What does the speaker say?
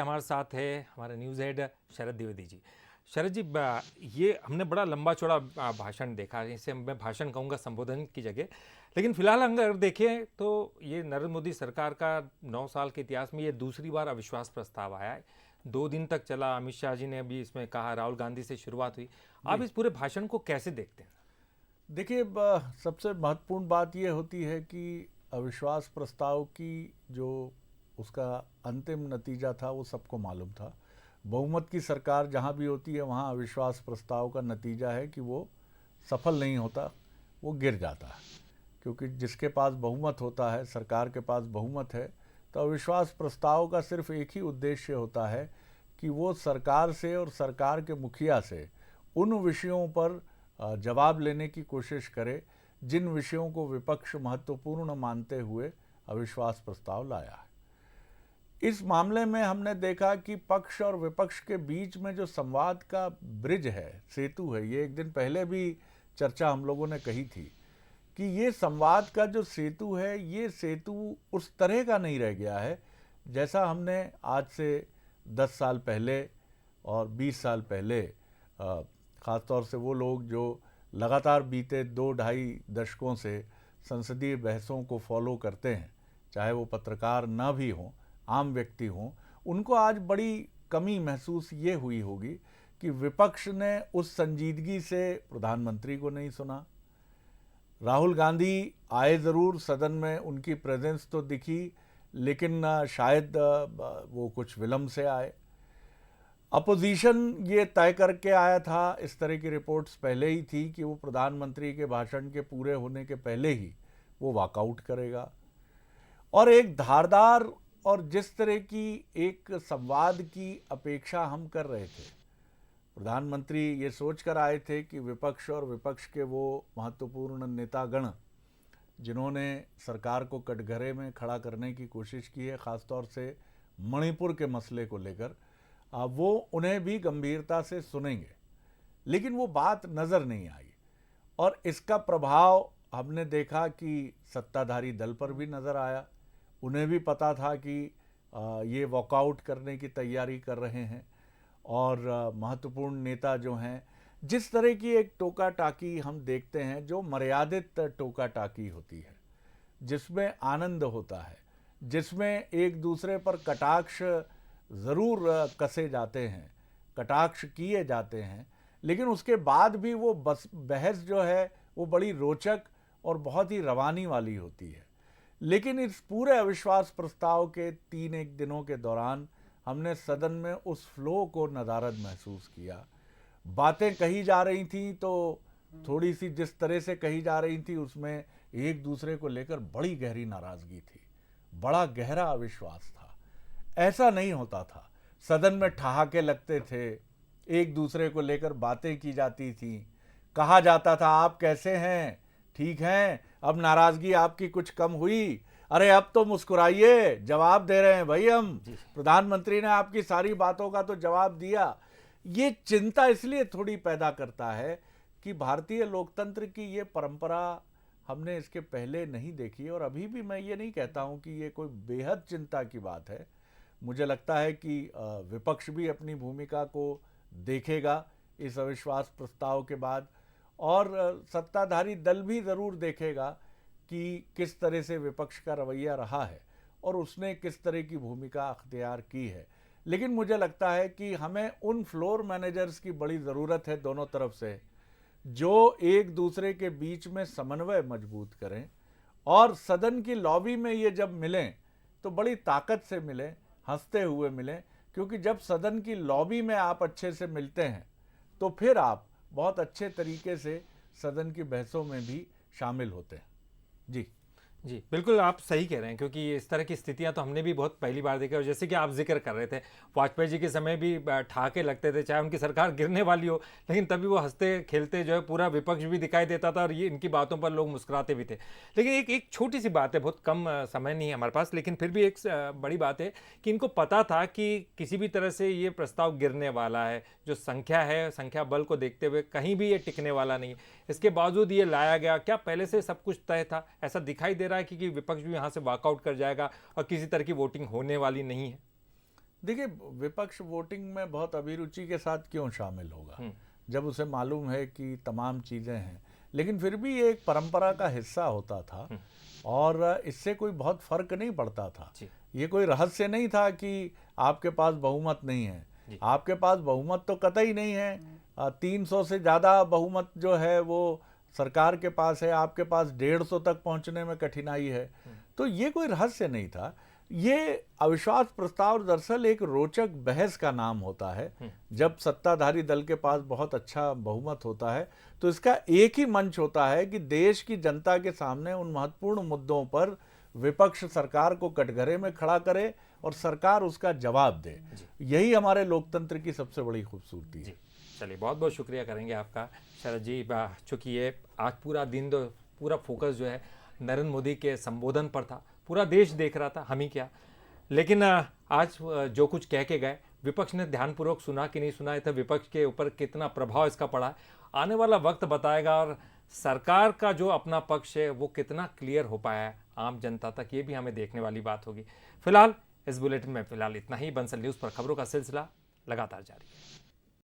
हमारे साथ है हमारे न्यूज़ हेड शरद द्विवेदी जी। शरद जी, ये हमने बड़ा लंबा चौड़ा भाषण देखा है, इसे मैं भाषण कहूँगा संबोधन की जगह। लेकिन फिलहाल अगर देखें तो ये नरेंद्र मोदी सरकार का 9 साल के इतिहास में ये दूसरी बार अविश्वास प्रस्ताव आया है। 2 दिन तक चला, अमित शाह जी ने अभी इसमें कहा, राहुल गांधी से शुरुआत हुई। आप जी इस पूरे भाषण को कैसे देखते हैं? देखिए, सबसे महत्वपूर्ण बात यह होती है कि अविश्वास प्रस्ताव की जो उसका अंतिम नतीजा था वो सबको मालूम था। बहुमत की सरकार जहाँ भी होती है वहाँ अविश्वास प्रस्ताव का नतीजा है कि वो सफल नहीं होता, वो गिर जाता है। क्योंकि जिसके पास बहुमत होता है, सरकार के पास बहुमत है, तो अविश्वास प्रस्ताव का सिर्फ एक ही उद्देश्य होता है कि वो सरकार से और सरकार के मुखिया से उन विषयों पर जवाब लेने की कोशिश करे जिन विषयों को विपक्ष महत्वपूर्ण मानते हुए अविश्वास प्रस्ताव लाया है। इस मामले में हमने देखा कि पक्ष और विपक्ष के बीच में जो संवाद का ब्रिज है, सेतु है, ये एक दिन पहले भी चर्चा हम लोगों ने कही थी कि ये संवाद का जो सेतु है, ये सेतु उस तरह का नहीं रह गया है जैसा हमने आज से 10 साल पहले और 20 साल पहले, ख़ासतौर से वो लोग जो लगातार बीते 2-2.5 दशकों से संसदीय बहसों को फॉलो करते हैं, चाहे वो पत्रकार ना भी हों, आम व्यक्ति हों, उनको आज बड़ी कमी महसूस ये हुई होगी कि विपक्ष ने उस संजीदगी से प्रधानमंत्री को नहीं सुना। राहुल गांधी आए ज़रूर, सदन में उनकी प्रेजेंस तो दिखी, लेकिन शायद वो कुछ विलम्ब से आए। अपोजिशन ये तय करके आया था, इस तरह की रिपोर्ट्स पहले ही थी कि वो प्रधानमंत्री के भाषण के पूरे होने के पहले ही वो वॉकआउट करेगा। और एक धारदार और जिस तरह की एक संवाद की अपेक्षा हम कर रहे थे, प्रधानमंत्री ये सोच कर आए थे कि विपक्ष और विपक्ष के वो महत्वपूर्ण नेतागण जिन्होंने सरकार को कटघरे में खड़ा करने की कोशिश की है, ख़ासतौर से मणिपुर के मसले को लेकर, वो उन्हें भी गंभीरता से सुनेंगे। लेकिन वो बात नज़र नहीं आई और इसका प्रभाव हमने देखा कि सत्ताधारी दल पर भी नज़र आया। उन्हें भी पता था कि ये वॉकआउट करने की तैयारी कर रहे हैं और महत्वपूर्ण नेता जो हैं, जिस तरह की एक टोका टाकी हम देखते हैं, जो मर्यादित टोका टाकी होती है, जिसमें आनंद होता है, जिसमें एक दूसरे पर कटाक्ष ज़रूर कसे जाते हैं, कटाक्ष किए जाते हैं, लेकिन उसके बाद भी वो बहस जो है वो बड़ी रोचक और बहुत ही रवानी वाली होती है। लेकिन इस पूरे अविश्वास प्रस्ताव के 3 दिनों के दौरान हमने सदन में उस फ्लो को नदारद महसूस किया। बातें कही जा रही थी तो थोड़ी सी जिस तरह से कही जा रही थी उसमें एक दूसरे को लेकर बड़ी गहरी नाराज़गी थी, बड़ा गहरा अविश्वास था। ऐसा नहीं होता था। सदन में ठहाके लगते थे, एक दूसरे को लेकर बातें की जाती थी, कहा जाता था आप कैसे हैं, ठीक हैं, अब नाराज़गी आपकी कुछ कम हुई, अरे अब तो मुस्कुराइए, जवाब दे रहे हैं भाई हम, प्रधानमंत्री ने आपकी सारी बातों का तो जवाब दिया। ये चिंता इसलिए थोड़ी पैदा करता है कि भारतीय लोकतंत्र की ये परंपरा हमने इसके पहले नहीं देखी। और अभी भी मैं ये नहीं कहता हूँ कि ये कोई बेहद चिंता की बात है। मुझे लगता है कि विपक्ष भी अपनी भूमिका को देखेगा इस अविश्वास प्रस्ताव के बाद, और सत्ताधारी दल भी ज़रूर देखेगा कि किस तरह से विपक्ष का रवैया रहा है और उसने किस तरह की भूमिका अख्तियार की है। लेकिन मुझे लगता है कि हमें उन फ्लोर मैनेजर्स की बड़ी ज़रूरत है दोनों तरफ से, जो एक दूसरे के बीच में समन्वय मजबूत करें और सदन की लॉबी में ये जब मिलें तो बड़ी ताकत से मिलें, हंसते हुए मिलें। क्योंकि जब सदन की लॉबी में आप अच्छे से मिलते हैं तो फिर आप बहुत अच्छे तरीके से सदन की बहसों में भी शामिल होते हैं। जी जी, बिल्कुल आप सही कह रहे हैं, क्योंकि इस तरह की स्थितियां तो हमने भी बहुत पहली बार देखी। और जैसे कि आप जिक्र कर रहे थे, वाजपेयी जी के समय भी ठहाके लगते थे, चाहे उनकी सरकार गिरने वाली हो, लेकिन तभी वो हंसते खेलते जो है पूरा विपक्ष भी दिखाई देता था और ये इनकी बातों पर लोग मुस्कुराते भी थे। लेकिन एक एक छोटी सी बात है, बहुत कम समय नहीं है हमारे पास, लेकिन फिर भी एक बड़ी बात है कि इनको पता था कि किसी भी तरह से ये प्रस्ताव गिरने वाला है। जो संख्या है, संख्या बल को देखते हुए कहीं भी ये टिकने वाला नहीं है। इसके बावजूद ये लाया गया। क्या पहले से सब कुछ तय था? ऐसा दिखाई दे रहा है कि विपक्ष भी यहाँ से वॉकआउट कर जाएगा और किसी तरह की वोटिंग होने वाली नहीं है। देखिए, विपक्ष वोटिंग में बहुत अभिरुचि के साथ क्यों शामिल होगा, जब उसे मालूम है कि तमाम चीज़ें हैं। लेकिन फिर भी ये एक परंपरा का हिस्सा होता था और इससे कोई बहुत फर्क नहीं पड़ता था। ये कोई रहस्य नहीं था कि आपके पास बहुमत नहीं है। आपके पास बहुमत तो कतई नहीं है। 300 से ज़्यादा बहुमत जो है वो सरकार के पास है, आपके पास 150 तक पहुंचने में कठिनाई है। तो ये कोई रहस्य नहीं था। ये अविश्वास प्रस्ताव दरअसल एक रोचक बहस का नाम होता है। जब सत्ताधारी दल के पास बहुत अच्छा बहुमत होता है तो इसका एक ही मंच होता है कि देश की जनता के सामने उन महत्वपूर्ण मुद्दों पर विपक्ष सरकार को कटघरे में खड़ा करे और सरकार उसका जवाब दे। यही हमारे लोकतंत्र की सबसे बड़ी खूबसूरती है। चलिए, बहुत बहुत शुक्रिया करेंगे आपका शरद जी। चूँकि ये आज पूरा दिन पूरा फोकस जो है नरेंद्र मोदी के संबोधन पर था, पूरा देश देख रहा था, हम ही क्या। लेकिन आज जो कुछ कह के गए, विपक्ष ने ध्यानपूर्वक सुना कि नहीं सुना, था विपक्ष के ऊपर कितना प्रभाव इसका पड़ा, आने वाला वक्त बताएगा। और सरकार का जो अपना पक्ष है वो कितना क्लियर हो पाया है आम जनता तक, ये भी हमें देखने वाली बात होगी। फिलहाल इस बुलेटिन में इतना ही। बंसल न्यूज़ पर खबरों का सिलसिला लगातार जारी है।